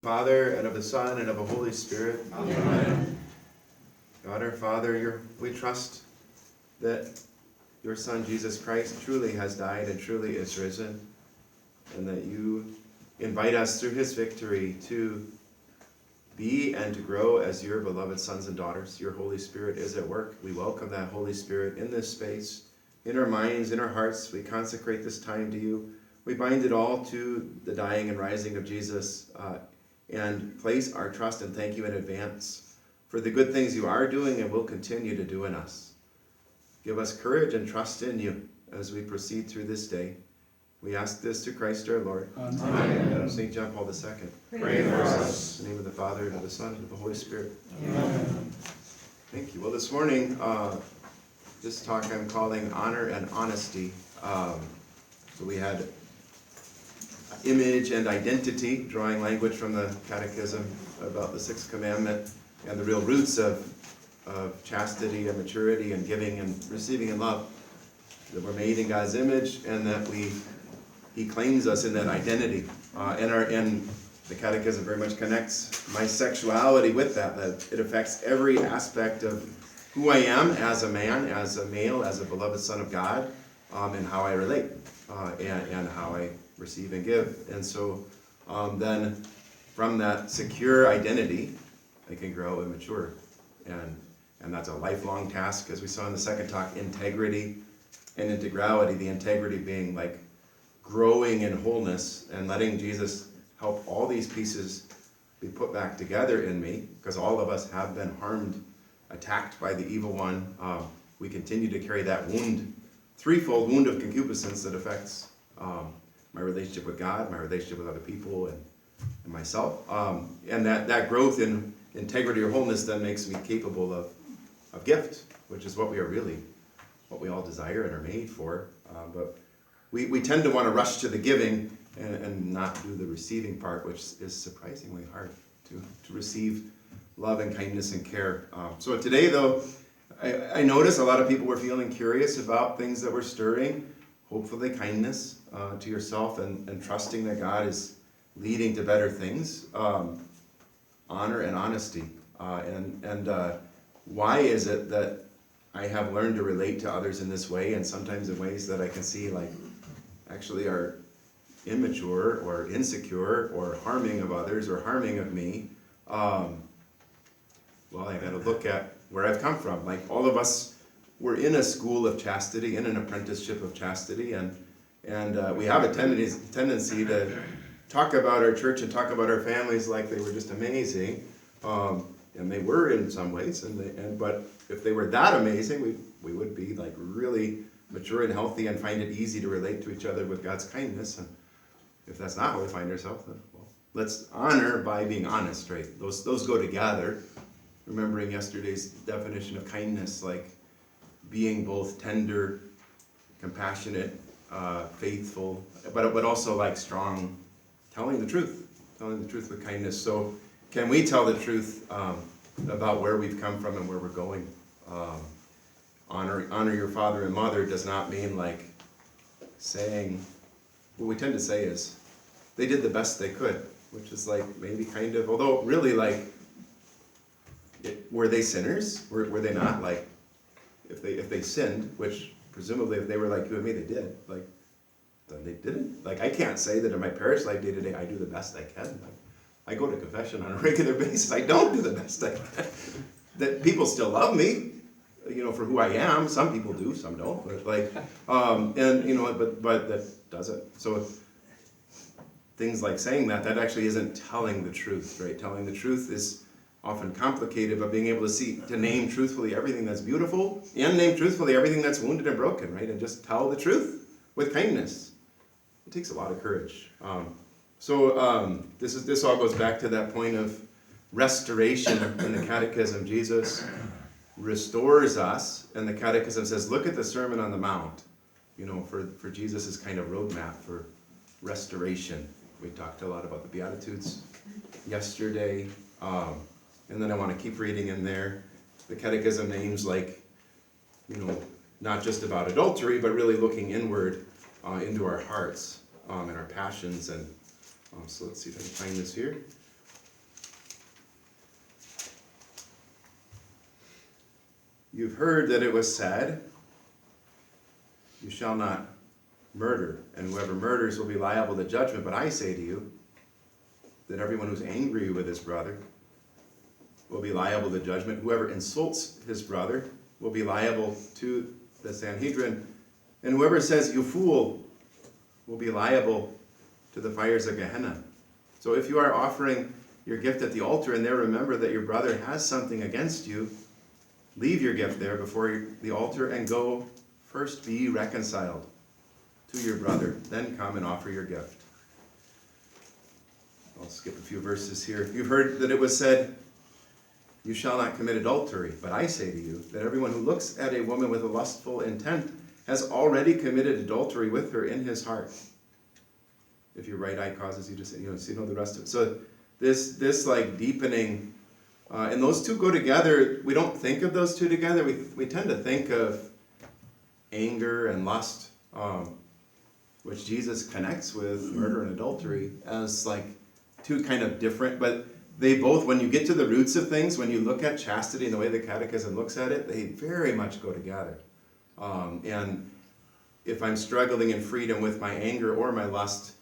Father, and of the Son, and of the Holy Spirit. Amen. God our Father, we trust that your Son, Jesus Christ, truly has died and truly is risen, and that you invite us through his victory to be and to grow as your beloved sons and daughters. Your Holy Spirit is at work. We welcome that Holy Spirit in this space, in our minds, in our hearts. We consecrate this time to you. We bind it all to the dying and rising of Jesus, and place our trust and thank you in advance for the good things you are doing and will continue to do in us. Give us courage and trust in you as we proceed through this day. We ask this through Christ our Lord. Amen. St. John Paul II. Pray for us. In the name of the Father, and of the Son, and of the Holy Spirit. Amen. Thank you. Well, this morning, this talk I'm calling Honor and Honesty. So we had image and identity, drawing language from the Catechism about the Sixth Commandment and the real roots of chastity and maturity and giving and receiving and love. That we're made in God's image and that He claims us in that identity. And the Catechism very much connects my sexuality with that it affects every aspect of who I am as a man, as a male, as a beloved son of God, and how I relate and how I receive and give. And so then from that secure identity, I can grow and mature. And that's a lifelong task, as we saw in the second talk, integrity and integrality. The integrity being like growing in wholeness and letting Jesus help all these pieces be put back together in me, because all of us have been harmed, attacked by the evil one. We continue to carry that wound, threefold wound of concupiscence that affects my relationship with God, my relationship with other people, and myself. And that growth in integrity or wholeness then makes me capable of gift, which is what we all desire and are made for. But we tend to want to rush to the giving and not do the receiving part, which is surprisingly hard to receive love and kindness and care. So today, though, I noticed a lot of people were feeling curious about things that were stirring. Hopefully kindness to yourself and trusting that God is leading to better things. Honor and honesty. And why is it that I have learned to relate to others in this way, and sometimes in ways that I can see like actually are immature or insecure or harming of others or harming of me? Well, I got to look at where I've come from. Like all of us, we're in a school of chastity, in an apprenticeship of chastity, and we have a tendency to talk about our church and talk about our families like they were just amazing, and they were in some ways. But if they were that amazing, we would be like really mature and healthy and find it easy to relate to each other with God's kindness. And if that's not how we find ourselves, then well, let's honor by being honest, right? Those go together. Remembering yesterday's definition of kindness, like being both tender, compassionate, faithful, but also like strong, telling the truth with kindness. So can we tell the truth about where we've come from and where we're going? Honor your father and mother does not mean like saying, what we tend to say is, they did the best they could, which is like maybe kind of, although really like, were they sinners? Were they not? Like, if they sinned, which presumably if they were like you and me, they did. Like, then they didn't. Like, I can't say that in my parish life day to day, I do the best I can. Like, I go to confession on a regular basis. I don't do the best I can. That people still love me, for who I am. Some people do, some don't. But like, but that doesn't. So things like saying that actually isn't telling the truth, right? Telling the truth is often complicated, but being able to name truthfully everything that's beautiful and name truthfully everything that's wounded and broken, right? And just tell the truth with kindness. It takes a lot of courage. This all goes back to that point of restoration in the Catechism. Jesus restores us, and the Catechism says, look at the Sermon on the Mount, for Jesus' kind of roadmap for restoration. We talked a lot about the Beatitudes yesterday. And then I want to keep reading in there. The Catechism names like, not just about adultery, but really looking inward into our hearts and our passions. And so let's see if I can find this here. You've heard that it was said, you shall not murder, and whoever murders will be liable to judgment. But I say to you that everyone who's angry with his brother will be liable to judgment. Whoever insults his brother will be liable to the Sanhedrin. And whoever says, you fool, will be liable to the fires of Gehenna. So if you are offering your gift at the altar and there remember that your brother has something against you, leave your gift there before the altar and go first be reconciled to your brother. Then come and offer your gift. I'll skip a few verses here. You've heard that it was said, you shall not commit adultery. But I say to you that everyone who looks at a woman with a lustful intent has already committed adultery with her in his heart. If your right eye causes you to sin, so you know the rest of it. So this like deepening, and those two go together. We don't think of those two together. We tend to think of anger and lust, which Jesus connects with murder and adultery as like two kind of different, but they both, when you get to the roots of things, when you look at chastity and the way the Catechism looks at it, they very much go together. And if I'm struggling in freedom with my anger or my lust,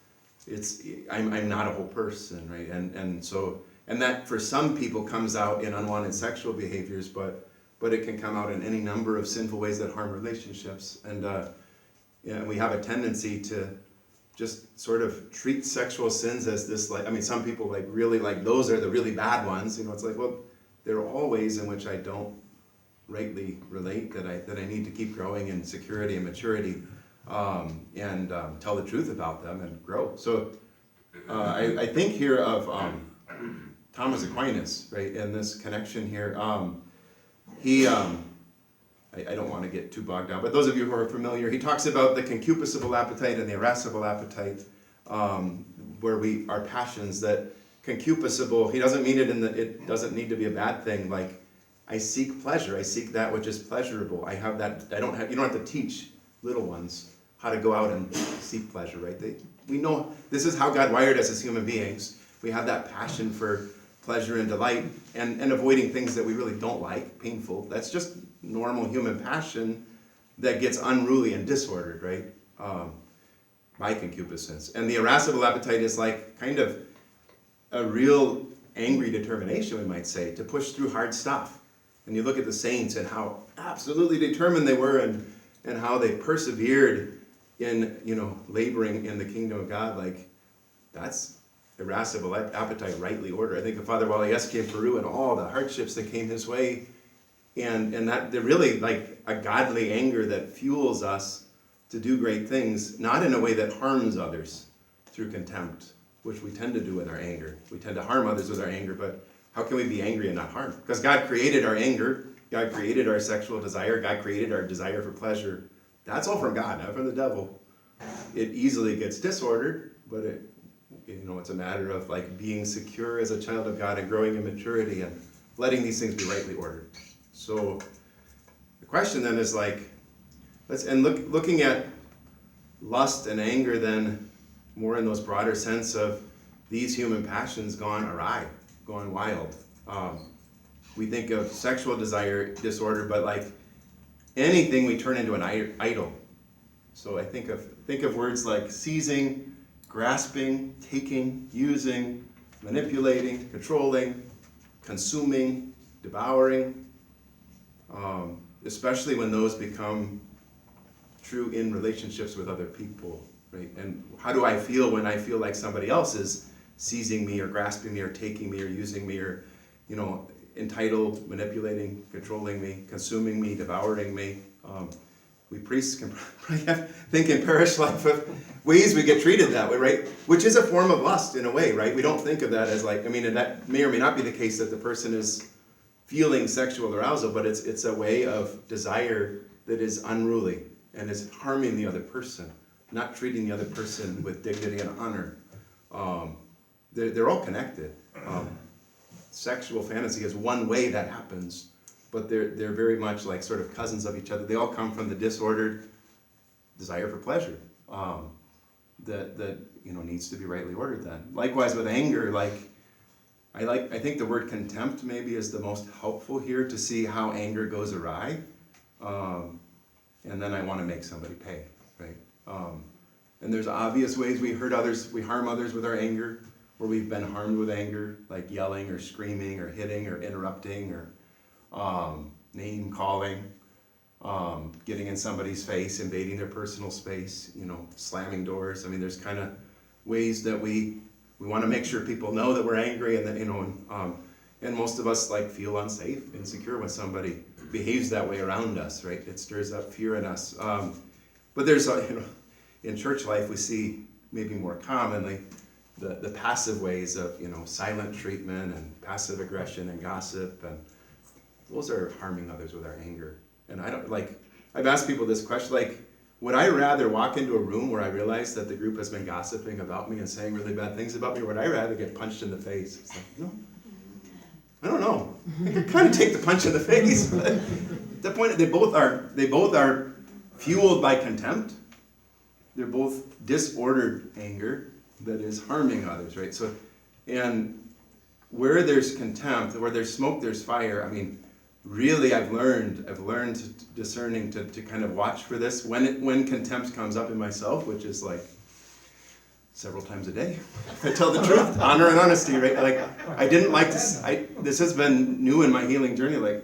I'm not a whole person, right? And that for some people comes out in unwanted sexual behaviors, but it can come out in any number of sinful ways that harm relationships. And we have a tendency to just sort of treat sexual sins as this, like, I mean, some people like really like those are the really bad ones. It's like, well, there are all ways in which I don't rightly relate, that I need to keep growing in security and maturity, and tell the truth about them and grow. So I think here of Thomas Aquinas, right, in this connection here. I don't want to get too bogged down, but those of you who are familiar, he talks about the concupiscible appetite and the irascible appetite, where our passions, that concupiscible, he doesn't mean it doesn't need to be a bad thing, like I seek pleasure, I seek that which is pleasurable. You don't have to teach little ones how to go out and seek pleasure, right? We know this is how God wired us as human beings. We have that passion for pleasure and delight, and avoiding things that we really don't like, painful. That's just normal human passion that gets unruly and disordered, right? By concupiscence. And the irascible appetite is like kind of a real angry determination, we might say, to push through hard stuff. And you look at the saints and how absolutely determined they were, and how they persevered in, laboring in the kingdom of God. Like, that's irascible appetite rightly ordered. I think of Father Walieski in Peru and all the hardships that came his way, and that they're really like a godly anger that fuels us to do great things, not in a way that harms others through contempt, which we tend to do with our anger. We tend to harm others with our anger, but how can we be angry and not harm? Because God created our anger, God created our sexual desire, God created our desire for pleasure. That's all from God, not from the devil. It easily gets disordered, but it's a matter of like being secure as a child of God and growing in maturity and letting these things be rightly ordered. So the question then is like, looking at lust and anger then more in those broader sense of these human passions gone awry, gone wild. We think of sexual desire disorder, but like anything we turn into an idol. So I think of words like seizing, grasping, taking, using, manipulating, controlling, consuming, devouring, especially when those become true in relationships with other people, right? And how do I feel when I feel like somebody else is seizing me or grasping me or taking me or using me or, entitled, manipulating, controlling me, consuming me, devouring me? We priests can probably think in parish life of ways we get treated that way, right? Which is a form of lust in a way, right? We don't think of that as like, and that may or may not be the case that the person is feeling sexual arousal, but it's a way of desire that is unruly and is harming the other person, not treating the other person with dignity and honor. They're all connected. Sexual fantasy is one way that happens, but they're very much like sort of cousins of each other. They all come from the disordered desire for pleasure that needs to be rightly ordered then. Likewise with anger, like I think the word contempt maybe is the most helpful here to see how anger goes awry. And then I want to make somebody pay, right? And there's obvious ways we harm others with our anger, where we've been harmed with anger, like yelling or screaming or hitting or interrupting or name calling, getting in somebody's face, invading their personal space, slamming doors. I mean, there's kind of ways that we want to make sure people know that we're angry, and that, and most of us feel unsafe, insecure when somebody behaves that way around us, right? It stirs up fear in us. But there's, in church life, we see maybe more commonly the passive ways of, silent treatment and passive aggression and gossip, and those are harming others with our anger. And I've asked people this question, would I rather walk into a room where I realize that the group has been gossiping about me and saying really bad things about me, or would I rather get punched in the face? It's no. I don't know. I could kind of take the punch in the face. But the point, they both are fueled by contempt. They're both disordered anger that is harming others, right? So, and where there's contempt, where there's smoke, there's fire. I mean, really, I've learned discerning to kind of watch for this when contempt comes up in myself, which is several times a day. If I tell the truth, honor and honesty, right? I didn't like this. This has been new in my healing journey.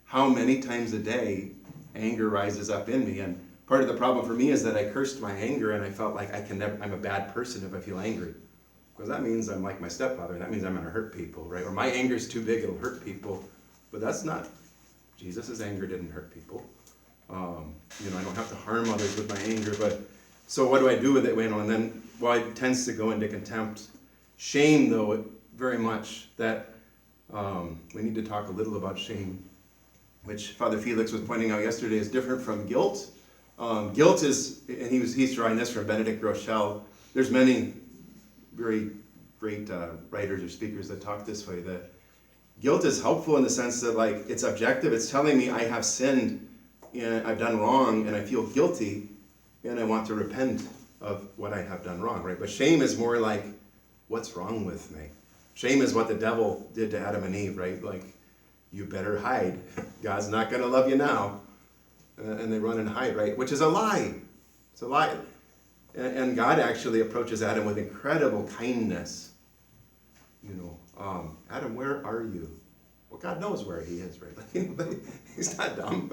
How many times a day anger rises up in me, and part of the problem for me is that I cursed my anger, and I felt like I'm a bad person if I feel angry, because that means I'm like my stepfather, and that means I'm going to hurt people, right? Or my anger's too big; it'll hurt people. But that's not. Jesus' anger didn't hurt people. I don't have to harm others with my anger, but. So what do I do with it? And then, it tends to go into contempt. Shame, though, very much that we need to talk a little about shame, which Father Felix was pointing out yesterday is different from guilt. Guilt is, and he's drawing this from Benedict Rochelle. There's many very great writers or speakers that talk this way, that guilt is helpful in the sense that it's objective. It's telling me I have sinned and I've done wrong and I feel guilty, and I want to repent of what I have done wrong, right? But shame is more what's wrong with me? Shame is what the devil did to Adam and Eve, right? You better hide. God's not going to love you now. And they run and hide, right? Which is a lie. It's a lie. And God actually approaches Adam with incredible kindness. Adam, where are you? Well, God knows where he is, right? He's not dumb,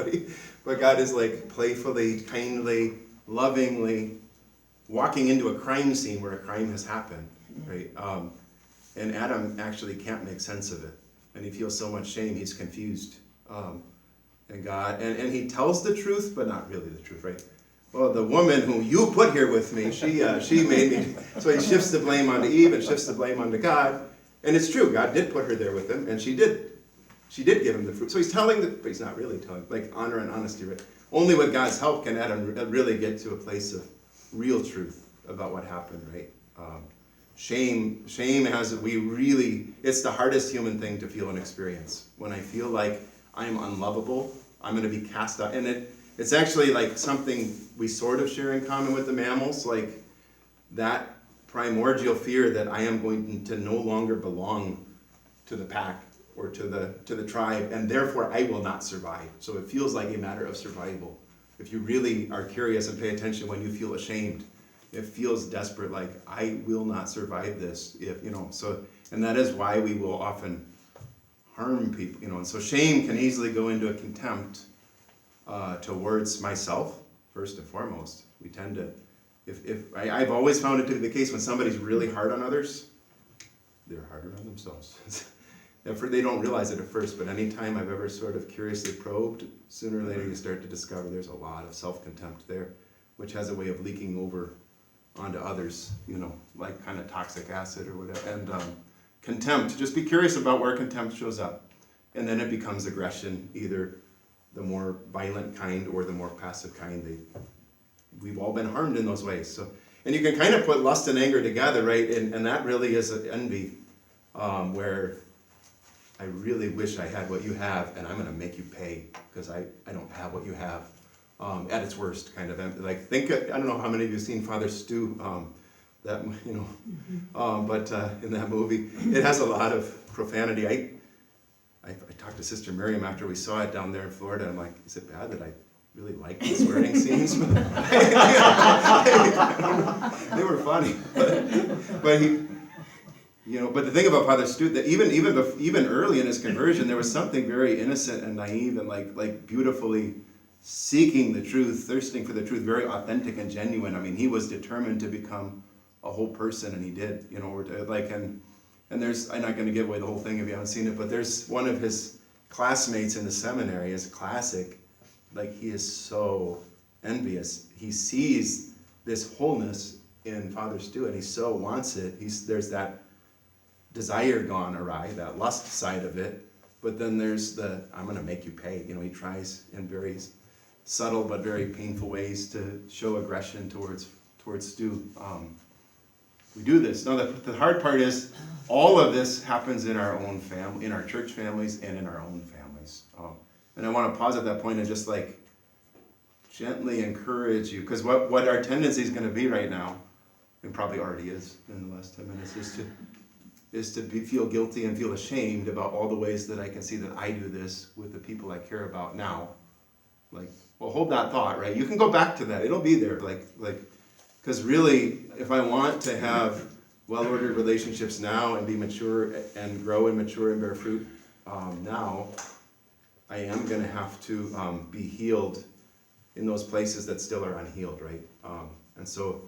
but God is playfully, kindly, lovingly walking into a crime scene where a crime has happened, right? And Adam actually can't make sense of it, and he feels so much shame, he's confused. And God, and he tells the truth, but not really the truth, right? Well, the woman whom you put here with me, she made me. So he shifts the blame onto Eve and shifts the blame onto God, and it's true. God did put her there with him, and she did give him the fruit. So he's telling but he's not really telling, honor and honesty, right? Only with God's help can Adam really get to a place of real truth about what happened, right? Shame has, it's the hardest human thing to feel and experience. When I feel like I'm unlovable, I'm going to be cast out. And it's actually something we sort of share in common with the mammals, that primordial fear that I am going to no longer belong to the pack or to the tribe, and therefore I will not survive. So it feels like a matter of survival. If you really are curious and pay attention when you feel ashamed, it feels desperate, I will not survive this, and that is why we will often harm people, and so shame can easily go into a contempt towards myself, first and foremost. We tend to, I've always found it to be the case when somebody's really hard on others, they're harder on themselves. They don't realize it at first, but anytime I've ever sort of curiously probed, sooner or later you start to discover there's a lot of self-contempt there, which has a way of leaking over onto others, kind of toxic acid or whatever. And contempt, just be curious about where contempt shows up. And then it becomes aggression, either the more violent kind or the more passive kind. We've all been harmed in those ways. So, and you can kind of put lust and anger together, right? And that really is an envy, where I really wish I had what you have, and I'm going to make you pay because I don't have what you have. At its worst, kind of. I don't know how many of you have seen Father Stu that, but in that movie, it has a lot of profanity. I talked to Sister Miriam after we saw it down there in Florida. I'm like, is it bad that I really like the swearing scenes? They were funny, but he, but the thing about Father Stu, that even early in his conversion, there was something very innocent and naive and like beautifully seeking the truth, thirsting for the truth, very authentic and genuine. I mean, he was determined to become a whole person, and he did. And there's, I'm not going to give away the whole thing if you haven't seen it, but there's one of his classmates in the seminary, is classic. Like, he is so envious. He sees this wholeness in Father Stu, and he so wants it. There's that desire gone awry, that lust side of it, but then there's I'm going to make you pay. He tries in very subtle but very painful ways to show aggression towards Stu. We do this. Now, the hard part is all of this happens in our own family, in our church families, and in our own families. And I want to pause at that point and just gently encourage you, because what our tendency is going to be right now, and probably already is in the last 10 minutes, is to feel guilty and feel ashamed about all the ways that I can see that I do this with the people I care about now. Well, hold that thought, right? You can go back to that. It'll be there. Because really, if I want to have well-ordered relationships now and be mature and grow and mature and bear fruit now, I am going to have to be healed in those places that still are unhealed, right? And so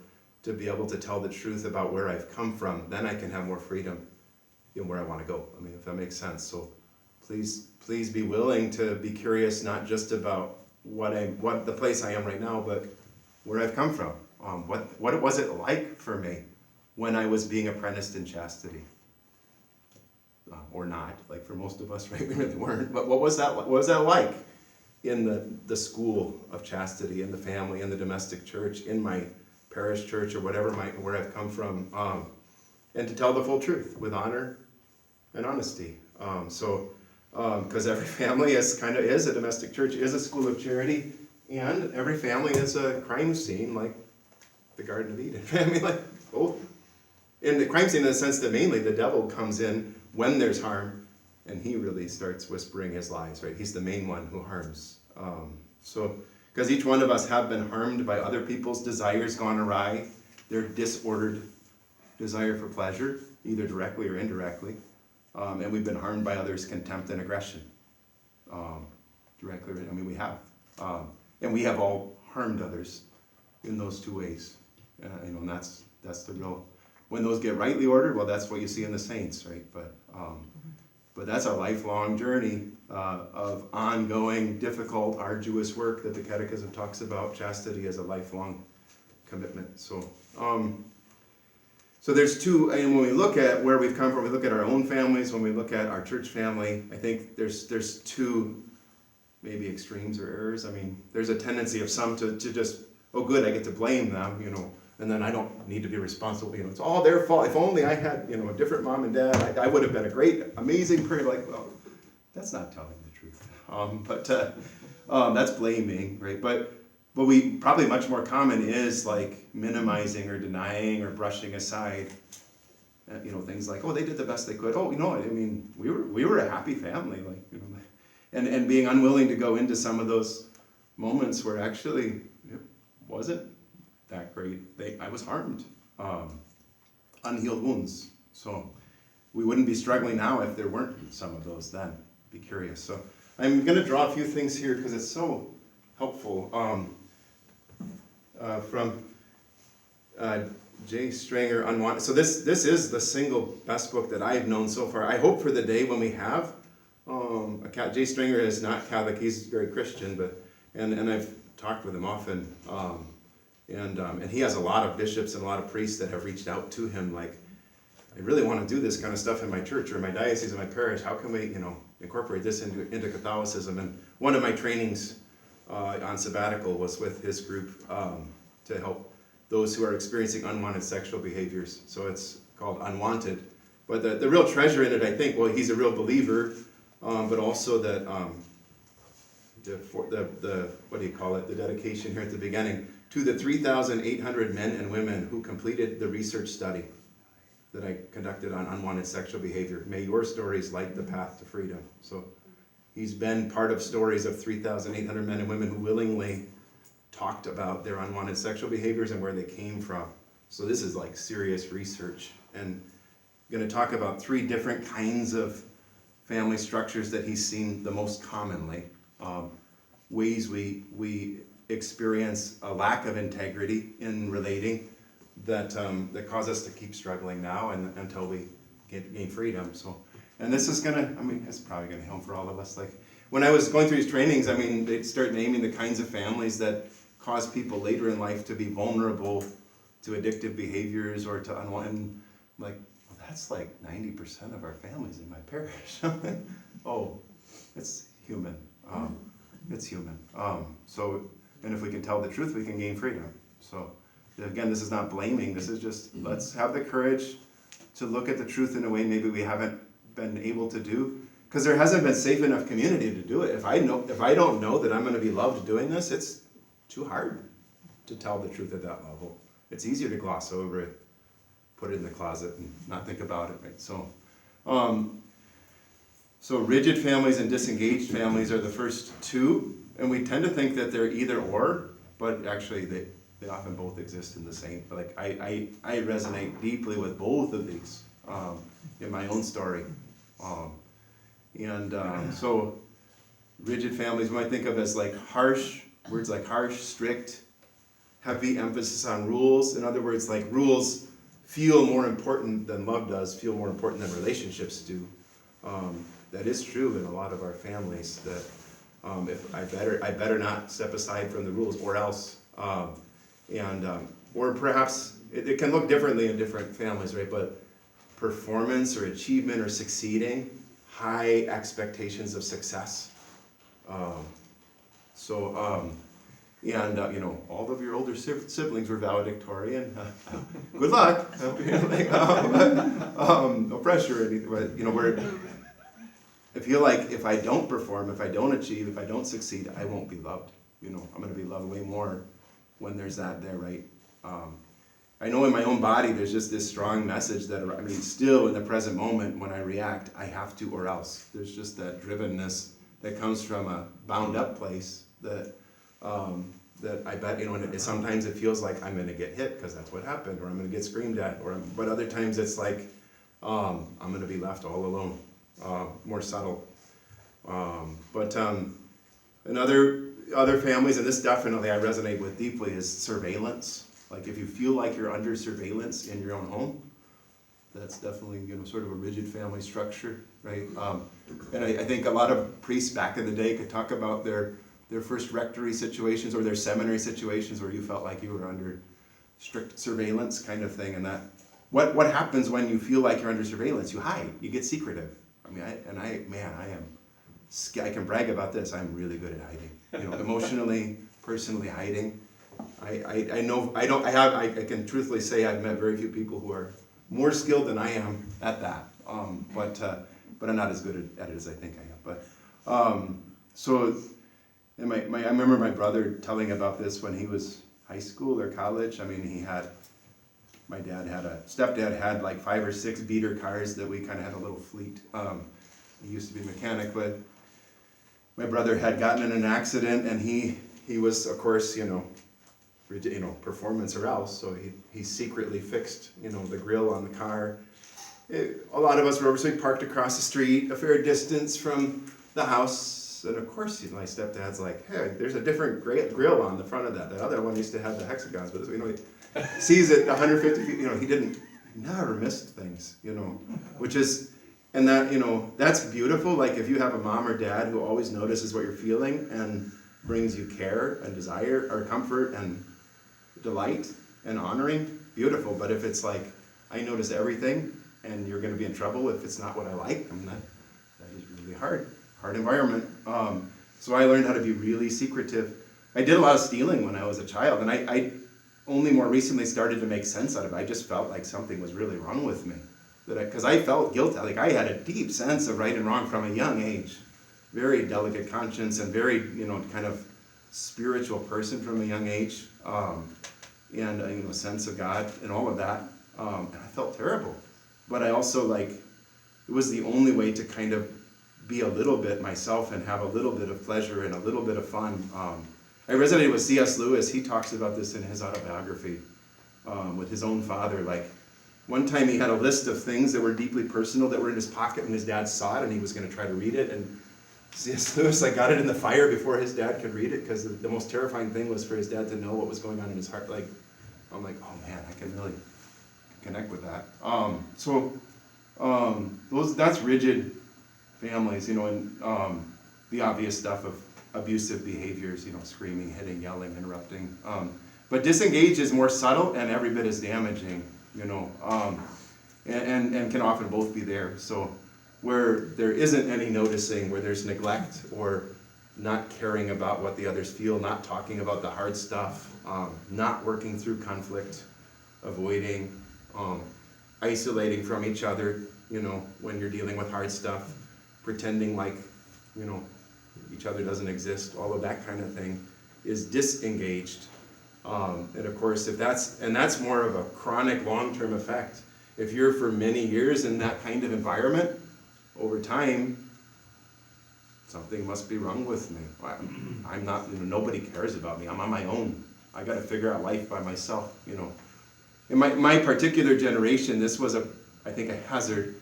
to be able to tell the truth about where I've come from, then I can have more freedom in where I want to go. I mean, if that makes sense. So please be willing to be curious, not just about what the place I am right now, but where I've come from. What was it like for me when I was being apprenticed in chastity? Or not, for most of us, right? We really weren't. But what was that like in the school of chastity, in the family, in the domestic church, in my parish church, or whatever, where I've come from, and to tell the full truth with honor and honesty. Because every family is a domestic church, is a school of charity, and every family is a crime scene, like the Garden of Eden. I mean, both. In the crime scene, in the sense that mainly the devil comes in when there's harm, and he really starts whispering his lies, right? He's the main one who harms. Because each one of us have been harmed by other people's desires gone awry, their disordered desire for pleasure, either directly or indirectly. And we've been harmed by others' contempt and aggression. Directly, we have. And we have all harmed others in those two ways. And that's the real, when those get rightly ordered, well, that's what you see in the saints, right? But that's a lifelong journey of ongoing, difficult, arduous work that the Catechism talks about. Chastity as a lifelong commitment. So there's two, and when we look at where we've come from, we look at our own families, when we look at our church family, I think there's two maybe extremes or errors. I mean, there's a tendency of some to just, oh good, I get to blame them, and then I don't need to be responsible. It's all their fault. If only I had, a different mom and dad, I would have been a great, amazing prayer. Well, that's not telling the truth. That's blaming, right? But we probably much more common is minimizing or denying or brushing aside, things like, oh, they did the best they could. Oh, we were a happy family, and being unwilling to go into some of those moments where actually it wasn't that great. I was harmed, unhealed wounds. So we wouldn't be struggling now if there weren't some of those then. Be curious. So I'm going to draw a few things here because it's so helpful. From J. Stringer, Unwanted. So this is the single best book that I've known so far. I hope for the day when we have J. Stringer is not Catholic. He's very Christian, and I've talked with him often. And he has a lot of bishops and a lot of priests that have reached out to him, I really want to do this kind of stuff in my church or in my diocese or my parish. How can we, incorporate this into Catholicism? And one of my trainings on sabbatical was with his group to help those who are experiencing unwanted sexual behaviors. So it's called Unwanted. But the real treasure in it, I think, well, he's a real believer, but also that the what do you call it? The dedication here at the beginning. To the 3,800 men and women who completed the research study that I conducted on unwanted sexual behavior, may your stories light the path to freedom. So he's been part of stories of 3,800 men and women who willingly talked about their unwanted sexual behaviors and where they came from. So this is like serious research. And I'm going to talk about 3 different kinds of family structures that he's seen the most commonly. Ways we experience a lack of integrity in relating that cause us to keep struggling now and until we gain freedom. So, and this is it's probably gonna help for all of us. Like when I was going through these trainings, they'd start naming the kinds of families that cause people later in life to be vulnerable to addictive behaviors or to unwanted. Like, well, that's like 90% of our families in my parish. Oh, it's human. It's human. So, and if we can tell the truth, we can gain freedom. So, again, this is not blaming. This is just, let's have the courage to look at the truth in a way maybe we haven't been able to do. Because there hasn't been safe enough community to do it. If I don't know that I'm going to be loved doing this, it's too hard to tell the truth at that level. It's easier to gloss over it, put it in the closet, and not think about it. Right? So rigid families and disengaged families are the first 2, and we tend to think that they're either or, but actually they often both exist in the same. Like I resonate deeply with both of these in my own story. So rigid families we might think of as like words like harsh, strict, heavy emphasis on rules. In other words, like rules feel more important than love does, feel more important than relationships do. That is true in a lot of our families, that if I better not step aside from the rules or else. Or perhaps it can look differently in different families, right? But performance or achievement or succeeding, high expectations of success. All of your older siblings were valedictorian. Good luck. No pressure or anything, but I feel like if I don't perform, if I don't achieve, if I don't succeed, I won't be loved. I'm going to be loved way more when there's that there, right? I know in my own body there's just this strong message that, still in the present moment when I react, I have to or else. There's just that drivenness that comes from a bound up place that I bet, sometimes it feels like I'm going to get hit because that's what happened, or I'm going to get screamed at, but other times it's like I'm going to be left all alone. More subtle. In other families, and this definitely I resonate with deeply, is surveillance. Like if you feel like you're under surveillance in your own home, that's definitely sort of a rigid family structure, right? And I think a lot of priests back in the day could talk about their first rectory situations or their seminary situations where you felt like you were under strict surveillance kind of thing. And that what happens when you feel like you're under surveillance? You hide. You get secretive. I can brag about this. I'm really good at hiding. Emotionally, personally hiding. I can truthfully say I've met very few people who are more skilled than I am at that. But I'm not as good at it as I think I am. I remember my brother telling about this when he was high school or college. My stepdad had like 5 or 6 beater cars that we kind of had a little fleet. He used to be a mechanic, but my brother had gotten in an accident, and he was, of course, performance or else. So he secretly fixed, the grill on the car. A lot of us were over, so he parked across the street, a fair distance from the house. And of course, my stepdad's like, hey, there's a different grill on the front of that. That other one used to have the hexagons, but he sees it 150 feet. He never missed things, which is, and that, that's beautiful. Like if you have a mom or dad who always notices what you're feeling and brings you care and desire or comfort and delight and honoring, beautiful. But if it's like, I notice everything and you're going to be in trouble if it's not what I like, that is really hard environment. So I learned how to be really secretive. I did a lot of stealing when I was a child, and I only more recently started to make sense out of it. I just felt like something was really wrong with me, because I felt guilty. Like I had a deep sense of right and wrong from a young age, very delicate conscience and very kind of spiritual person from a young age, and a sense of God and all of that. And I felt terrible, but I also it was the only way to kind of be a little bit myself and have a little bit of pleasure and a little bit of fun. I resonated with C.S. Lewis. He talks about this in his autobiography with his own father. One time he had a list of things that were deeply personal that were in his pocket, and his dad saw it, and he was going to try to read it. And C.S. Lewis got it in the fire before his dad could read it, because the most terrifying thing was for his dad to know what was going on in his heart. I'm like, oh man, I can really connect with that. That's rigid families, and the obvious stuff of abusive behaviors, screaming, hitting, yelling, interrupting. But disengage is more subtle and every bit as damaging, and can often both be there. So where there isn't any noticing, where there's neglect or not caring about what the others feel, not talking about the hard stuff, not working through conflict, avoiding, isolating from each other, when you're dealing with hard stuff, pretending like, each other doesn't exist, all of that kind of thing is disengaged. And of course, that's more of a chronic long-term effect. If you're for many years in that kind of environment, over time, something must be wrong with me. I'm not, nobody cares about me. I'm on my own. I got to figure out life by myself, In my particular generation, this was I think a hazard.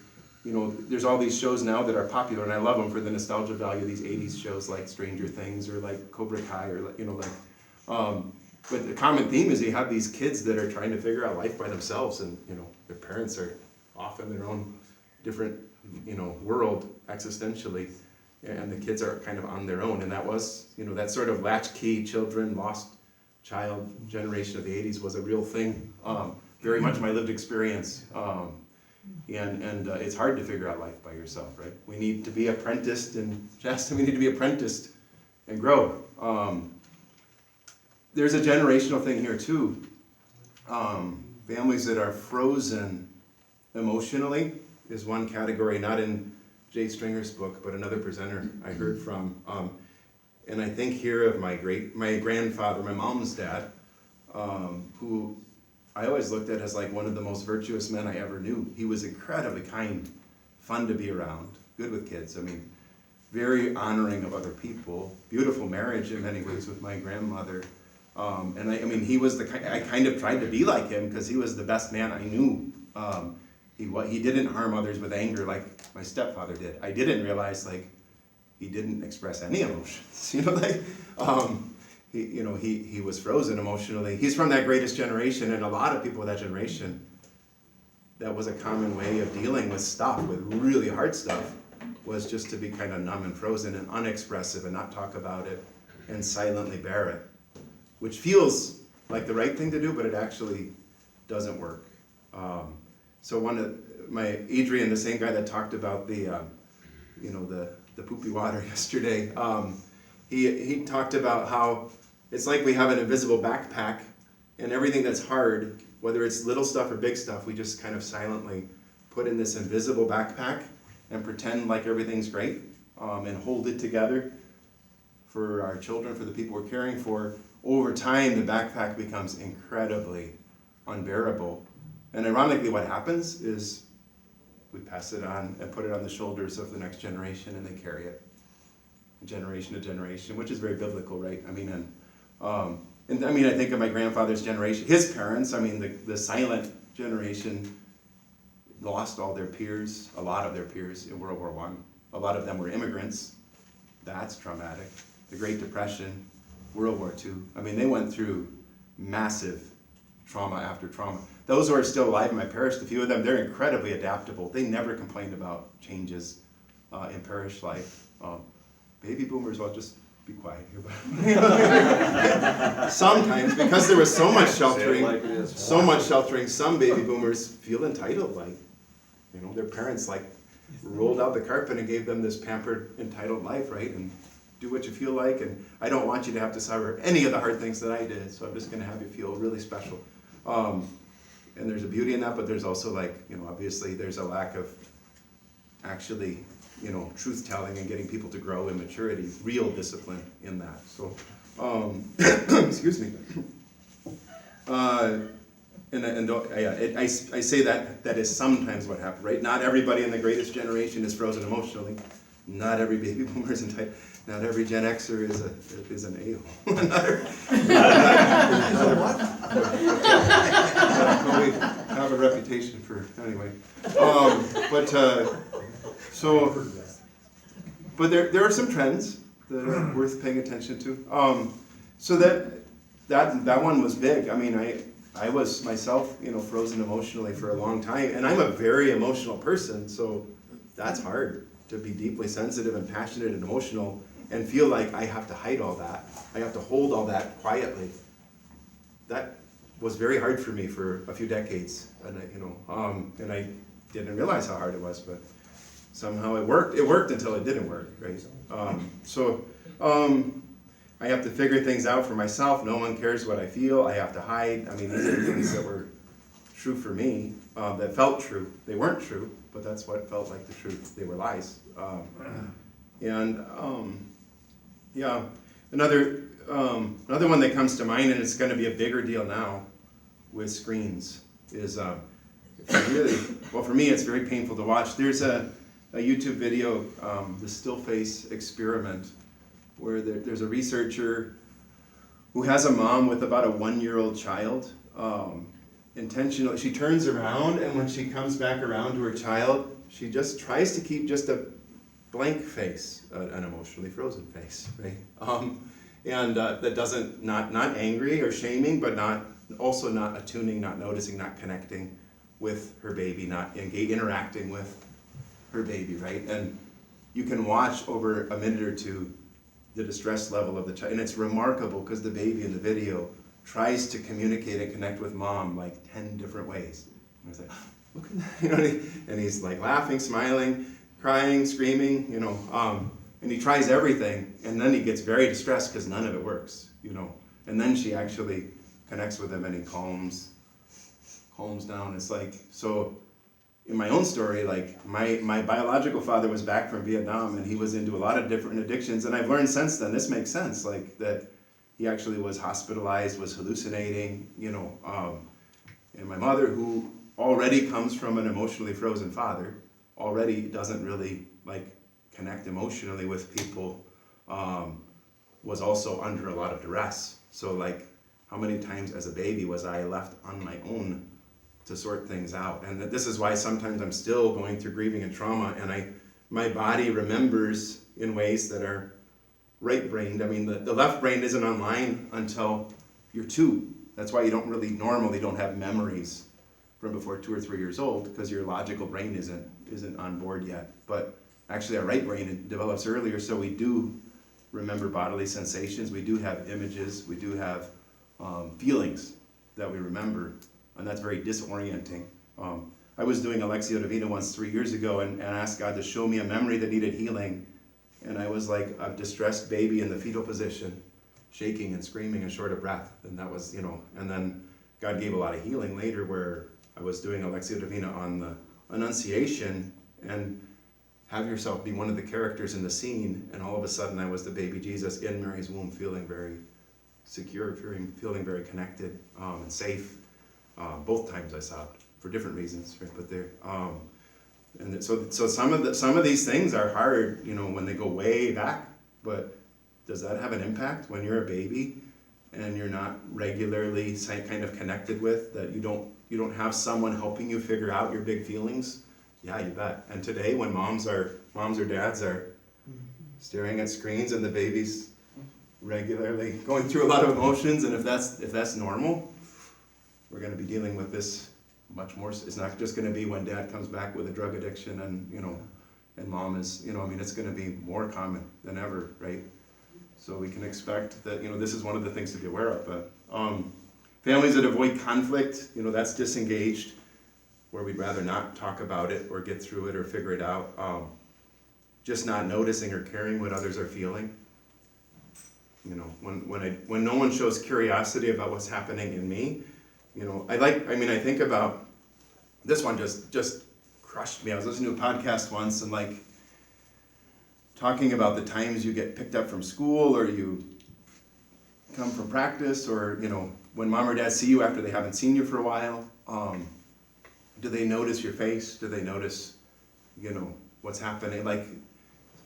There's all these shows now that are popular, and I love them for the nostalgia value. These 80s shows like Stranger Things or like Cobra Kai or but the common theme is you have these kids that are trying to figure out life by themselves, and their parents are off in their own different world existentially, and the kids are kind of on their own. And that was that sort of latchkey children, lost child generation of the 80s was a real thing, very much my lived experience. And it's hard to figure out life by yourself, right? We need to be apprenticed and we need to be apprenticed and grow. There's a generational thing here too. Families that are frozen emotionally is one category, not in Jay Stringer's book, but another presenter I heard from. And I think here of my grandfather, my mom's dad, who I always looked at as one of the most virtuous men I ever knew. He was incredibly kind, fun to be around, good with kids. Very honoring of other people. Beautiful marriage in many ways with my grandmother. And he was I kind of tried to be like him because he was the best man I knew. He didn't harm others with anger like my stepfather did. I didn't realize he didn't express any emotions. He was frozen emotionally. He's from that greatest generation, and a lot of people of that generation, that was a common way of dealing with stuff, with really hard stuff, was just to be kind of numb and frozen and unexpressive and not talk about it and silently bear it, which feels like the right thing to do, but it actually doesn't work. So Adrian, the same guy that talked about the poopy water yesterday, he talked about how it's like we have an invisible backpack, and everything that's hard, whether it's little stuff or big stuff, we just kind of silently put in this invisible backpack and pretend like everything's great, and hold it together for our children, for the people we're caring for. Over time, the backpack becomes incredibly unbearable. And ironically, what happens is we pass it on and put it on the shoulders of the next generation, and they carry it generation to generation, which is very biblical, right? I think of my grandfather's generation, his parents, the silent generation lost all their peers, a lot of their peers in World War I. A lot of them were immigrants. That's traumatic. The Great Depression, World War II. They went through massive trauma after trauma. Those who are still alive in my parish, a few of them, they're incredibly adaptable. They never complained about changes in parish life. Baby boomers, I'll just be quiet here. Sometimes, because there was so much sheltering, some baby boomers feel entitled, their parents rolled out the carpet and gave them this pampered, entitled life, right? And do what you feel like, and I don't want you to have to suffer any of the hard things that I did, so I'm just going to have you feel really special. And there's a beauty in that, but there's also obviously there's a lack of actually, truth-telling and getting people to grow in maturity, real discipline in that. So Excuse me. I say that is sometimes what happened, right? Not everybody in the greatest generation is frozen emotionally. Not every baby boomer is entitled. Not every Gen Xer is an a-hole. We have a reputation for anyway. But there are some trends that are worth paying attention to. So that one was big. I mean, I was myself, frozen emotionally for a long time, and I'm a very emotional person, so that's hard to be deeply sensitive and passionate and emotional and feel like I have to hide all that. I have to hold all that quietly. That was very hard for me for a few decades, and I didn't realize how hard it was, but somehow it worked. It worked until it didn't work, right? I have to figure things out for myself. No one cares what I feel. I have to hide. I mean, these are things that were true for me, that felt true. They weren't true, but that's what felt like the truth. They were lies. Another one that comes to mind, and it's going to be a bigger deal now with screens, is for me, it's very painful to watch. There's a YouTube video, the still face experiment, where there's a researcher who has a mom with about a 1-year-old child. Intentionally, she turns around, and when she comes back around to her child, she just tries to keep just a blank face, an emotionally frozen face, right? That doesn't, not angry or shaming, but also not attuning, not noticing, not connecting with her baby, not interacting with her baby, right? And you can watch over a minute or two the distress level of the child, and it's remarkable because the baby in the video tries to communicate and connect with mom like 10 different ways. And I was like, look at that, and he's like laughing, smiling, crying, screaming, and he tries everything, and then he gets very distressed because none of it works, and then she actually connects with him, and he calms down. It's like, so in my own story, like my biological father was back from Vietnam, and he was into a lot of different addictions, and I've learned since then, this makes sense, like that he actually was hospitalized, was hallucinating, and my mother, who already comes from an emotionally frozen father, already doesn't really like connect emotionally with people, was also under a lot of duress. So like, how many times as a baby was I left on my own to sort things out? And this is why sometimes I'm still going through grieving and trauma, and my body remembers in ways that are right-brained. I mean, the left brain isn't online until you're 2. That's why you normally don't have memories from before 2 or 3 years old, because your logical brain isn't on board yet. But actually our right brain develops earlier, so we do remember bodily sensations, we do have images, we do have feelings that we remember, and that's very disorienting. I was doing Alexio Divina once 3 years ago and asked God to show me a memory that needed healing, and I was like a distressed baby in the fetal position, shaking and screaming and short of breath, and that was, and then God gave a lot of healing later where I was doing Alexio Divina on the Annunciation, and have yourself be one of the characters in the scene, and all of a sudden I was the baby Jesus in Mary's womb, feeling very secure, feeling very connected and safe. Both times I sobbed for different reasons, right? But so some of these things are hard, when they go way back. But does that have an impact when you're a baby and you're not regularly kind of connected with, that you don't have someone helping you figure out your big feelings? Yeah, you bet. And today, when moms or dads are staring at screens and the baby's regularly going through a lot of emotions, and if that's normal, we're going to be dealing with this much more. It's not just going to be when dad comes back with a drug addiction and mom is, it's going to be more common than ever, right? So we can expect that, this is one of the things to be aware of. But families that avoid conflict, that's disengaged, where we'd rather not talk about it or get through it or figure it out. Just not noticing or caring what others are feeling. When no one shows curiosity about what's happening in me, I think about, this one just crushed me. I was listening to a podcast once and talking about the times you get picked up from school, or you come from practice, or, when mom or dad see you after they haven't seen you for a while, do they notice your face? Do they notice, what's happening? Like,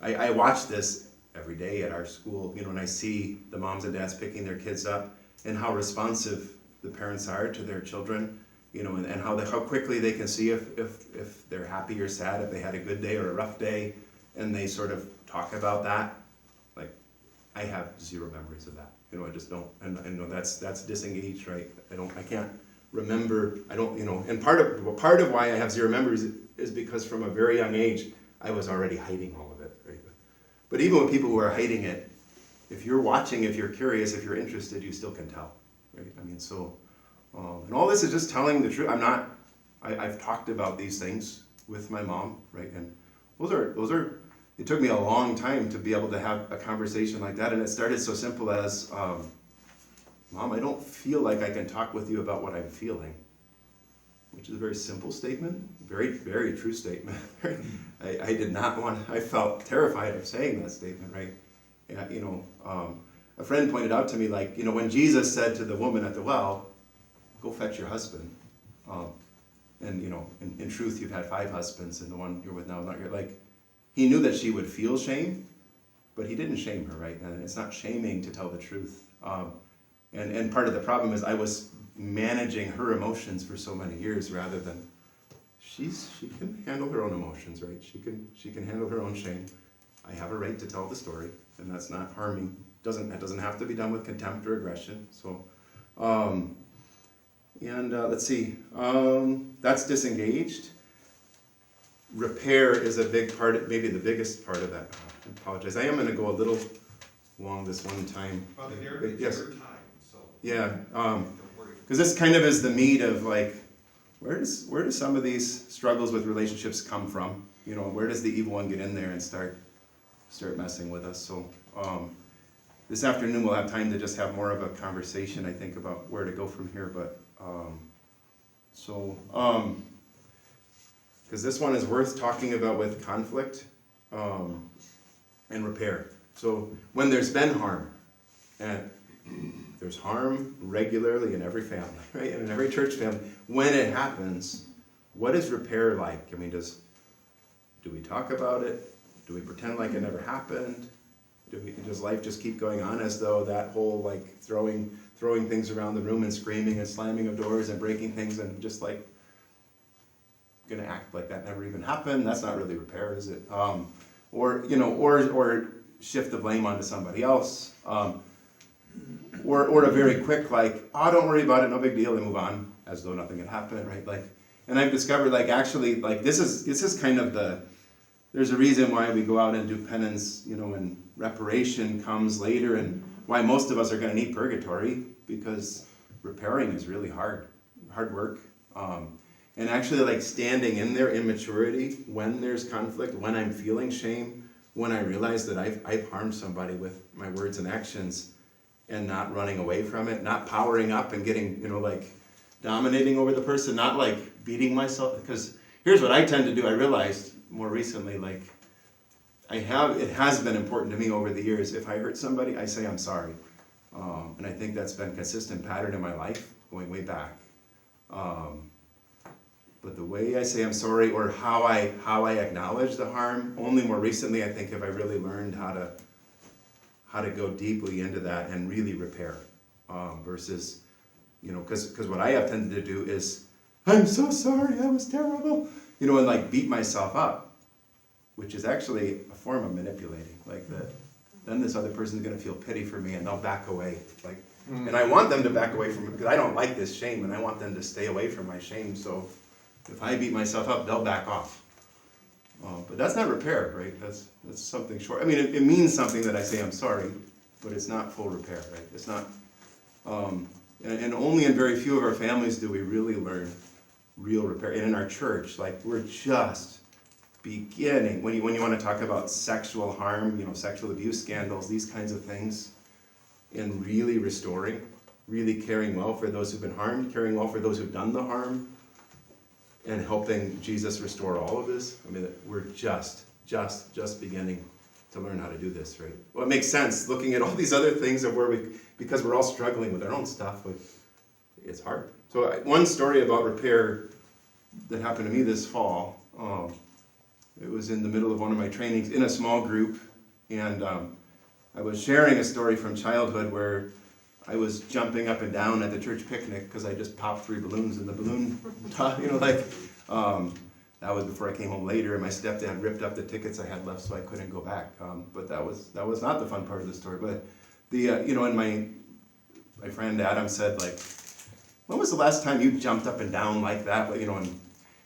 I watch this every day at our school, and I see the moms and dads picking their kids up and how responsive the parents are to their children, and how quickly they can see if they're happy or sad, if they had a good day or a rough day, and they sort of talk about that. Like, I have zero memories of that. I just don't, and I know that's disengaged, right? I can't remember, and part of why I have zero memories is because from a very young age, I was already hiding all of it, right? But even with people who are hiding it, if you're watching, if you're curious, if you're interested, you still can tell, right? And all this is just telling the truth. I've talked about these things with my mom, right? And those are, it took me a long time to be able to have a conversation like that. And it started so simple as, Mom, I don't feel like I can talk with you about what I'm feeling, which is a very simple statement, very, very true statement. I did not want, I felt terrified of saying that statement, right? And, a friend pointed out to me, like, when Jesus said to the woman at the well, go fetch your husband. And, in truth, you've had 5 husbands, and the one you're with now is not your, like, he knew that she would feel shame, but he didn't shame her, right? And it's not shaming to tell the truth. And part of the problem is I was managing her emotions for so many years rather than she can handle her own emotions, right? She can handle her own shame. I have a right to tell the story, and that's not harming. It doesn't have to be done with contempt or aggression. So, let's see. That's disengaged. Repair is a big part, maybe the biggest part of that. I apologize. I am going to go a little long this one time. Well, it's yes. your time, so. Yeah, Don't worry. because this kind of is the meat of, like, where do some of these struggles with relationships come from? Where does the evil one get in there and start messing with us? So this afternoon we'll have time to just have more of a conversation, I think, about where to go from here. But because this one is worth talking about with conflict and repair. So when there's been harm, and there's harm regularly in every family, right? And in every church family, when it happens, what is repair like? Do we talk about it? Do we pretend like it never happened? Does life just keep going on as though that whole, like, throwing things around the room and screaming and slamming of doors and breaking things and just, like, gonna act like that never even happened? That's not really repair, is it? Or shift the blame onto somebody else. Or a very quick, like, oh, don't worry about it, no big deal, and move on, as though nothing had happened, right? Like, and I've discovered, like, actually, like, this is kind of there's a reason why we go out and do penance, and reparation comes later, and why most of us are going to need purgatory, because repairing is really hard work. And actually, like, standing in their immaturity when there's conflict, when I'm feeling shame, when I realize that I've harmed somebody with my words and actions, and not running away from it, not powering up and getting, like, dominating over the person, not, like, beating myself. Because here's what I tend to do. I realized more recently, like, it has been important to me over the years. If I hurt somebody, I say I'm sorry. And I think that's been a consistent pattern in my life, going way back. But the way I say I'm sorry, or how I acknowledge the harm, only more recently, I think, have I really learned how to go deeply into that and really repair, versus, because what I have tended to do is, I'm so sorry, I was terrible, and, like, beat myself up, which is actually a form of manipulating. Like, then this other person's going to feel pity for me, and they'll back away. Like, and I want them to back away from it, because I don't like this shame, and I want them to stay away from my shame. So if I beat myself up, they'll back off. But that's not repair, right? That's something short. I mean, it means something that I say I'm sorry, but it's not full repair, right? It's not. And only in very few of our families do we really learn real repair. And in our church, like, we're just beginning. When you want to talk about sexual harm, sexual abuse scandals, these kinds of things, and really restoring, really caring well for those who've been harmed, caring well for those who've done the harm, and helping Jesus restore all of this. I mean, we're just beginning to learn how to do this, right? Well, it makes sense looking at all these other things of because we're all struggling with our own stuff, it's hard. So one story about repair that happened to me this fall, it was in the middle of one of my trainings in a small group, and I was sharing a story from childhood where I was jumping up and down at the church picnic because I just popped 3 balloons in the balloon, that was before I came home later, and my stepdad ripped up the tickets I had left so I couldn't go back. But that was not the fun part of the story. But and my friend Adam said, like, when was the last time you jumped up and down like that? And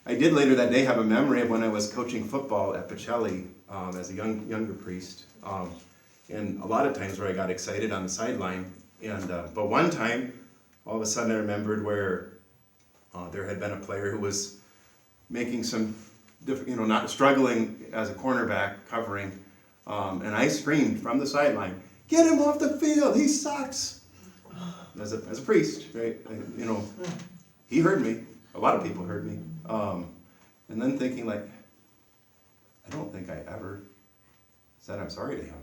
I did later that day have a memory of when I was coaching football at Pacelli as a younger priest. And a lot of times where I got excited on the sideline. But one time, all of a sudden I remembered where there had been a player who was making some, not struggling as a cornerback covering. And I screamed from the sideline, "Get him off the field, he sucks!" As a priest, right? He heard me. A lot of people heard me. And then thinking like, I don't think I ever said I'm sorry to him,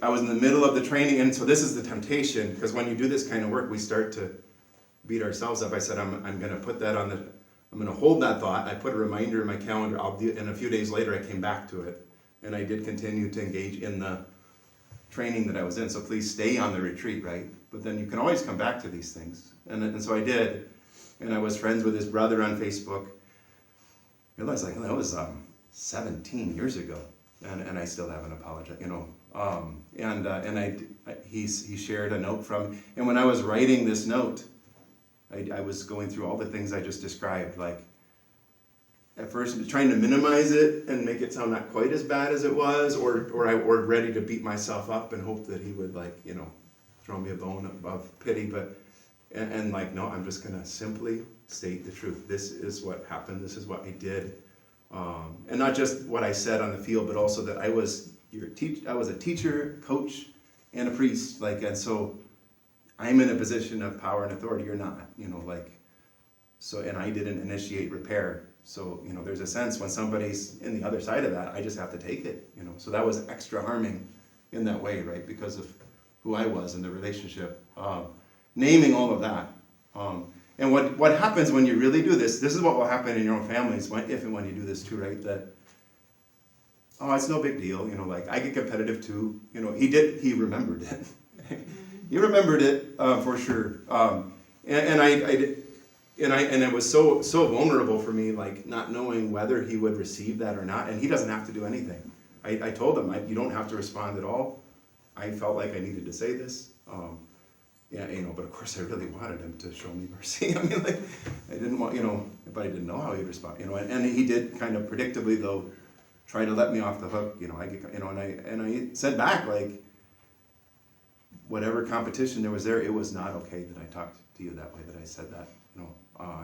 I was in the middle of the training, and so this is the temptation, because when you do this kind of work, we start to beat ourselves up. I said, I'm going to put that I'm going to hold that thought. I put a reminder in my calendar. And a few days later, I came back to it, and I did continue to engage in the training that I was in. So please stay on the retreat, right? But then you can always come back to these things. And so I did, and I was friends with his brother on Facebook. I realized, like, that was 17 years ago, and I still haven't apologized, he shared a note from, and when I was writing this note, I was going through all the things I just described, like, at first trying to minimize it and make it sound not quite as bad as it was, or ready to beat myself up and hope that he would, like, throw me a bone of pity, no, I'm just gonna simply state the truth. This is what happened, this is what I did. And not just what I said on the field, but also that I was a teacher, coach, and a priest, and so I'm in a position of power and authority, you're not, and I didn't initiate repair. So, there's a sense when somebody's in the other side of that, I just have to take it, so that was extra harming in that way, right, because of who I was in the relationship. Naming all of that. And what happens when you really do this is what will happen in your own families, if and when you do this too, right, that, it's no big deal, I get competitive too, he remembered it. He remembered it, for sure. And it was so vulnerable for me, like, not knowing whether he would receive that or not, and he doesn't have to do anything. I told him, you don't have to respond at all. I felt like I needed to say this. But of course I really wanted him to show me mercy. I didn't want, but I didn't know how he'd respond, and he did kind of predictably, though, try to let me off the hook, and I said back, like, whatever competition there was there, it was not okay that I talked to you that way, that I said that, and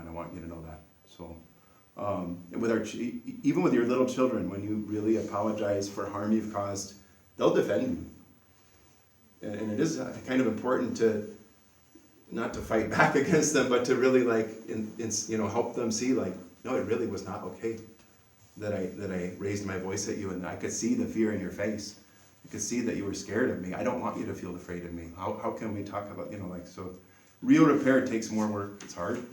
I want you to know that. So, even with your little children, when you really apologize for harm you've caused, they'll defend you. And it is kind of important to not to fight back against them, but to really help them see, like, no, it really was not okay that I raised my voice at you, and I could see the fear in your face. I could see that you were scared of me. I don't want you to feel afraid of me. How can we talk about, so real repair takes more work. It's hard.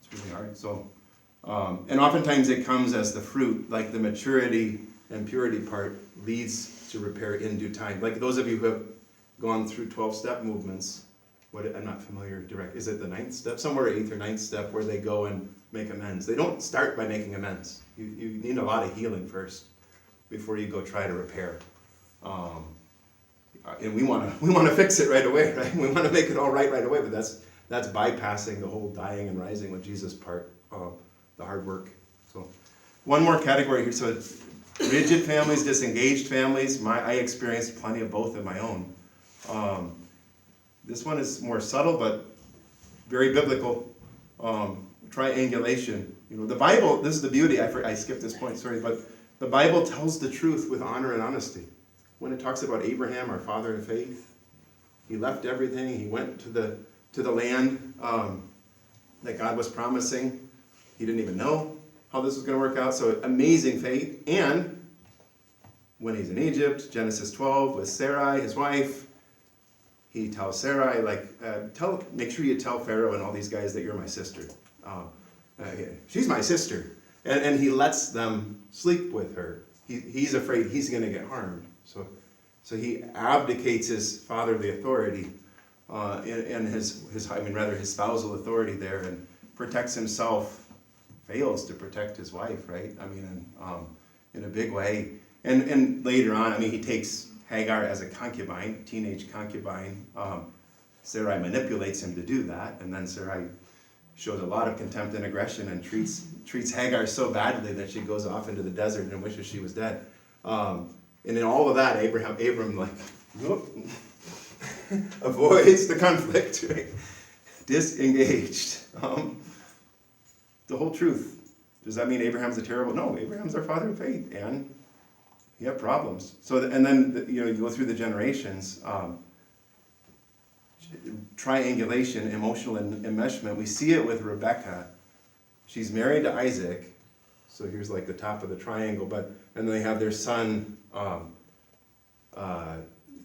It's really hard. So, and oftentimes it comes as the fruit, like the maturity and purity part leads to repair in due time. Like those of you who have gone through 12-step movements, I'm not familiar direct, is it the 9th step? Somewhere 8th or 9th step where they go and make amends. They don't start by making amends. You need a lot of healing first before you go try to repair. And we want to fix it right away, right? We want to make it all right away, but that's bypassing the whole dying and rising with Jesus part of the hard work. So one more category here. So rigid families, disengaged families. I experienced plenty of both in my own. This one is more subtle, but very biblical. Triangulation. The Bible, this is the beauty, I skipped this point, sorry, but the Bible tells the truth with honor and honesty. When it talks about Abraham, our father in faith, he left everything, he went to the land that God was promising. He didn't even know. how this was going to work out. So amazing faith. And when he's in Egypt, Genesis 12, with Sarai, his wife, he tells Sarai, like, make sure you tell Pharaoh and all these guys that you're my sister. She's my sister. And he lets them sleep with her. He's afraid he's going to get harmed. So he abdicates his fatherly authority and his spousal authority there, and protects himself, fails to protect his wife, right? I mean, in a big way. And later on, I mean, he takes Hagar as a concubine, teenage concubine. Sarai manipulates him to do that, and then Sarai shows a lot of contempt and aggression and treats Hagar so badly that she goes off into the desert and wishes she was dead. And in all of that, Abram like, nope, avoids the conflict, right? Disengaged. The whole truth. Does that mean Abraham's a terrible? No, Abraham's our father of faith, and he had problems. So, and then you go through the generations. Triangulation, emotional enmeshment. We see it with Rebecca. She's married to Isaac, so here's like the top of the triangle. And then they have their son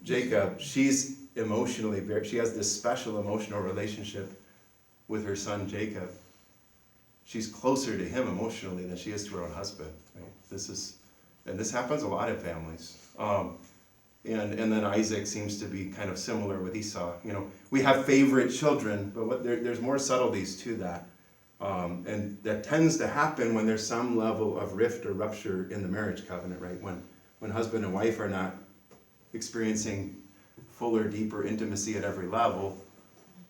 Jacob. She's emotionally she has this special emotional relationship with her son Jacob. She's closer to him emotionally than she is to her own husband. Right? This happens a lot in families. And then Isaac seems to be kind of similar with Esau. We have favorite children, but there's more subtleties to that. And that tends to happen when there's some level of rift or rupture in the marriage covenant, right? When husband and wife are not experiencing fuller, deeper intimacy at every level,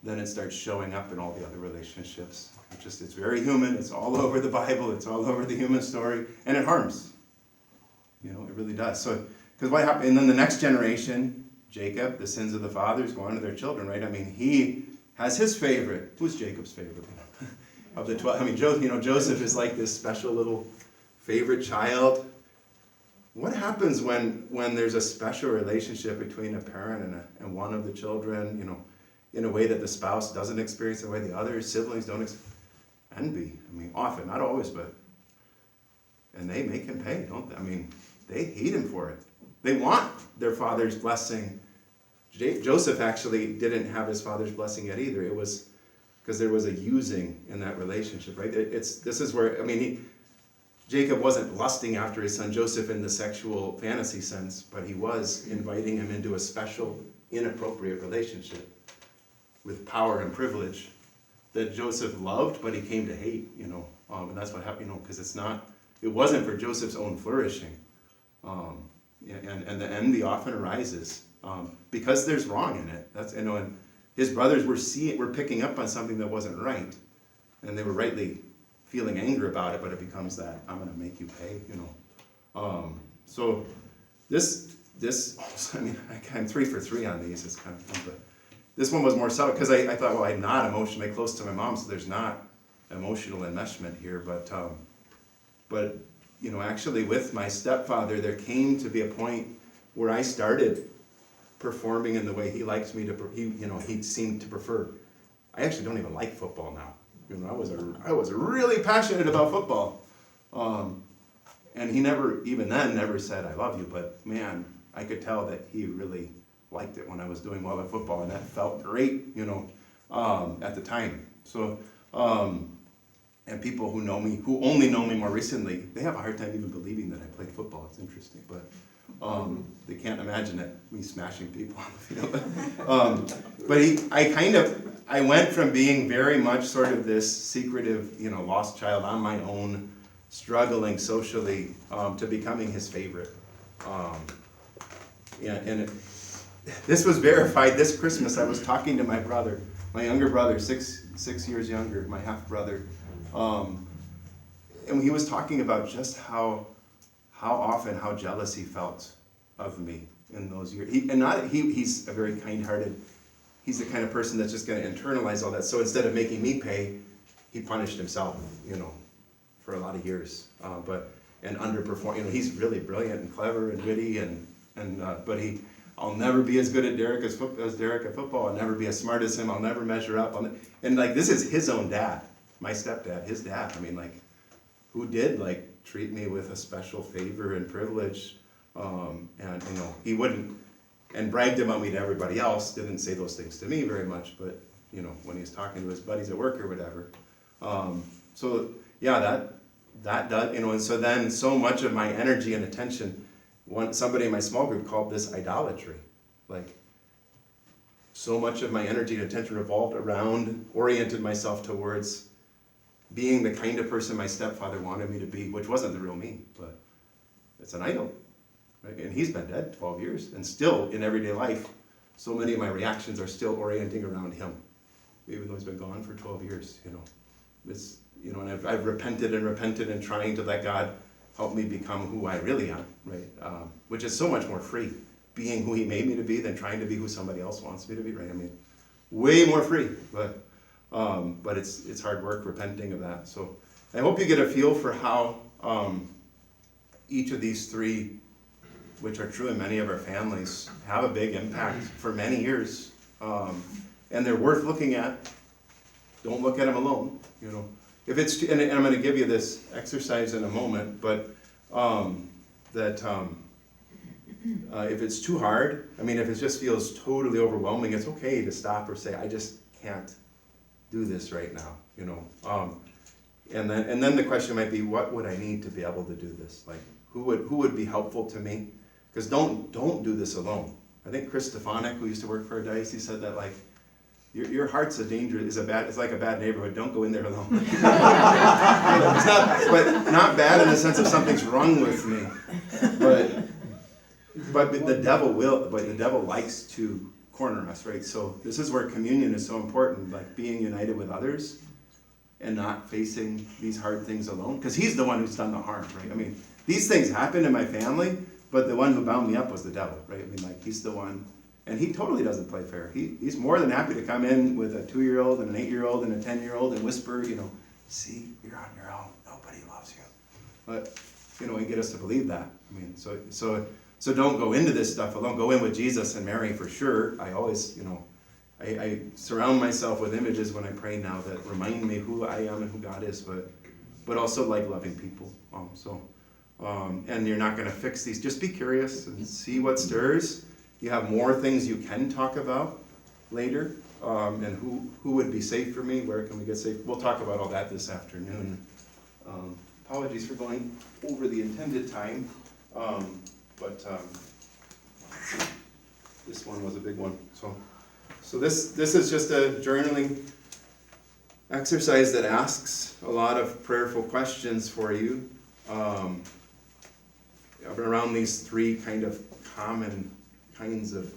then it starts showing up in all the other relationships. It's very human. It's all over the Bible. It's all over the human story, and it harms. It really does. So, because what happened? And then the next generation, Jacob, the sins of the fathers go on to their children, right? I mean, he has his favorite. Who's Jacob's favorite? Of the 12. I mean, Joseph is like this special little favorite child. What happens when there's a special relationship between a parent and one of the children, in a way that the spouse doesn't experience, the way the other siblings don't experience? Envy. I mean, often, not always, and they make him pay, don't they? I mean, they hate him for it. They want their father's blessing. Joseph actually didn't have his father's blessing yet either. It was because there was a using in that relationship, right? This is where, I mean, Jacob wasn't lusting after his son Joseph in the sexual fantasy sense, but he was inviting him into a special, inappropriate relationship with power and privilege that Joseph loved, but he came to hate, and that's what happened, because it wasn't for Joseph's own flourishing. And the envy often arises because there's wrong in it. And his brothers were picking up on something that wasn't right, and they were rightly feeling anger about it. But it becomes that I'm going to make you pay, So this I mean, I'm 3 for 3 on these. It's kind of fun, but this one was more subtle because I thought, well, I'm not emotionally close to my mom, so there's not emotional enmeshment here. But actually with my stepfather, there came to be a point where I started performing in the way he likes me to. He seemed to prefer. I actually don't even like football now. I was really passionate about football, and he never said I love you. But man, I could tell that he really liked it when I was doing well at football, and that felt great, at the time. So. And people who only know me more recently, they have a hard time even believing that I played football. It's interesting, but they can't imagine me smashing people on the field. But I went from being very much sort of this secretive, lost child on my own, struggling socially, to becoming his favorite. This was verified this Christmas. I was talking to my brother, my younger brother, six years younger, my half brother. And he was talking about just how jealous he felt of me in those years. He's a very kind-hearted. He's the kind of person that's just going to internalize all that. So instead of making me pay, he punished himself, for a lot of years. And underperformed. He's really brilliant and clever and witty, but I'll never be as good at Derek as Derek at football. I'll never be as smart as him. I'll never measure up. And this is his own dad. My stepdad, his dad. I mean, who did like treat me with a special favor and privilege, and you know, he wouldn't, and bragged about me to everybody else, didn't say those things to me very much, but you know, when he was talking to his buddies at work or whatever. So yeah, that does, you know, and so then so much of my energy and attention, somebody in my small group called this idolatry. Like, so much of my energy and attention revolved around, oriented myself towards being the kind of person my stepfather wanted me to be, which wasn't the real me, but it's an idol, right? And he's been dead 12 years, and still in everyday life, so many of my reactions are still orienting around him, even though he's been gone for 12 years, you know. It's, you know, and I've repented and trying to let God help me become who I really am, right? Which is so much more free, being who he made me to be than trying to be who somebody else wants me to be, right? I mean, way more free, but it's hard work repenting of that. So I hope you get a feel for how each of these three, which are true in many of our families, have a big impact for many years. And they're worth looking at. Don't look at them alone, you know. If it's, and I'm going to give you this exercise in a moment, but if it's too hard, I mean, if it just feels totally overwhelming, it's okay to stop or say, I just can't do this right now, you know. And then the question might be, what would I need to be able to do this? Like, who would be helpful to me? Because don't do this alone. I think Chris Stefanik, who used to work for our diocese, said that, like, your heart's a danger, it's like a bad neighborhood, don't go in there alone. It's not bad in the sense of something's wrong with me, but the devil likes to corner us, right? So this is where communion is so important, like being united with others and not facing these hard things alone, because he's the one who's done the harm, right? I mean, these things happen in my family, but the one who bound me up was the devil, right? I mean, like, he's the one. And he totally doesn't play fair. He's more than happy to come in with a 2-year-old and an 8-year-old and a 10-year-old and whisper, you know, see, you're on your own. Nobody loves you. But, you know, and get us to believe that. I mean, so don't go into this stuff alone. Go in with Jesus and Mary for sure. I always, you know, I surround myself with images when I pray now that remind me who I am and who God is, but also like loving people. And you're not going to fix these. Just be curious and see what stirs. You have more things you can talk about later, and who would be safe for me, where can we get safe? We'll talk about all that this afternoon. Apologies for going over the intended time, but this one was a big one. So this is just a journaling exercise that asks a lot of prayerful questions for you around these three kind of common kinds of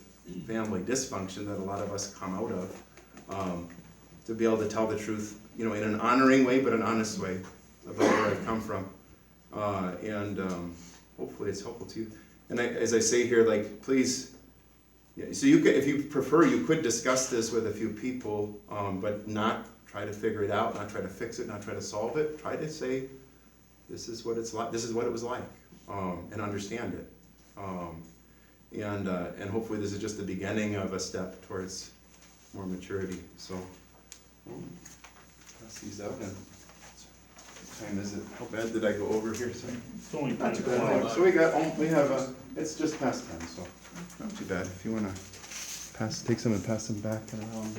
family dysfunction that a lot of us come out of, to be able to tell the truth, you know, in an honoring way, but an honest way about where I've come from, and hopefully it's helpful to you. And as I say here, like, please, yeah, so you could, if you prefer, you could discuss this with a few people, but not try to figure it out, not try to fix it, not try to solve it. Try to say, this is what it's like, this is what it was like, and understand it. And hopefully this is just the beginning of a step towards more maturity. So, pass these out. And what time is it? How bad did I go over here? So, It's only not too 25 bad. minutes. So we have it's just past 10, so not too bad. If you want to take some and pass them back and around.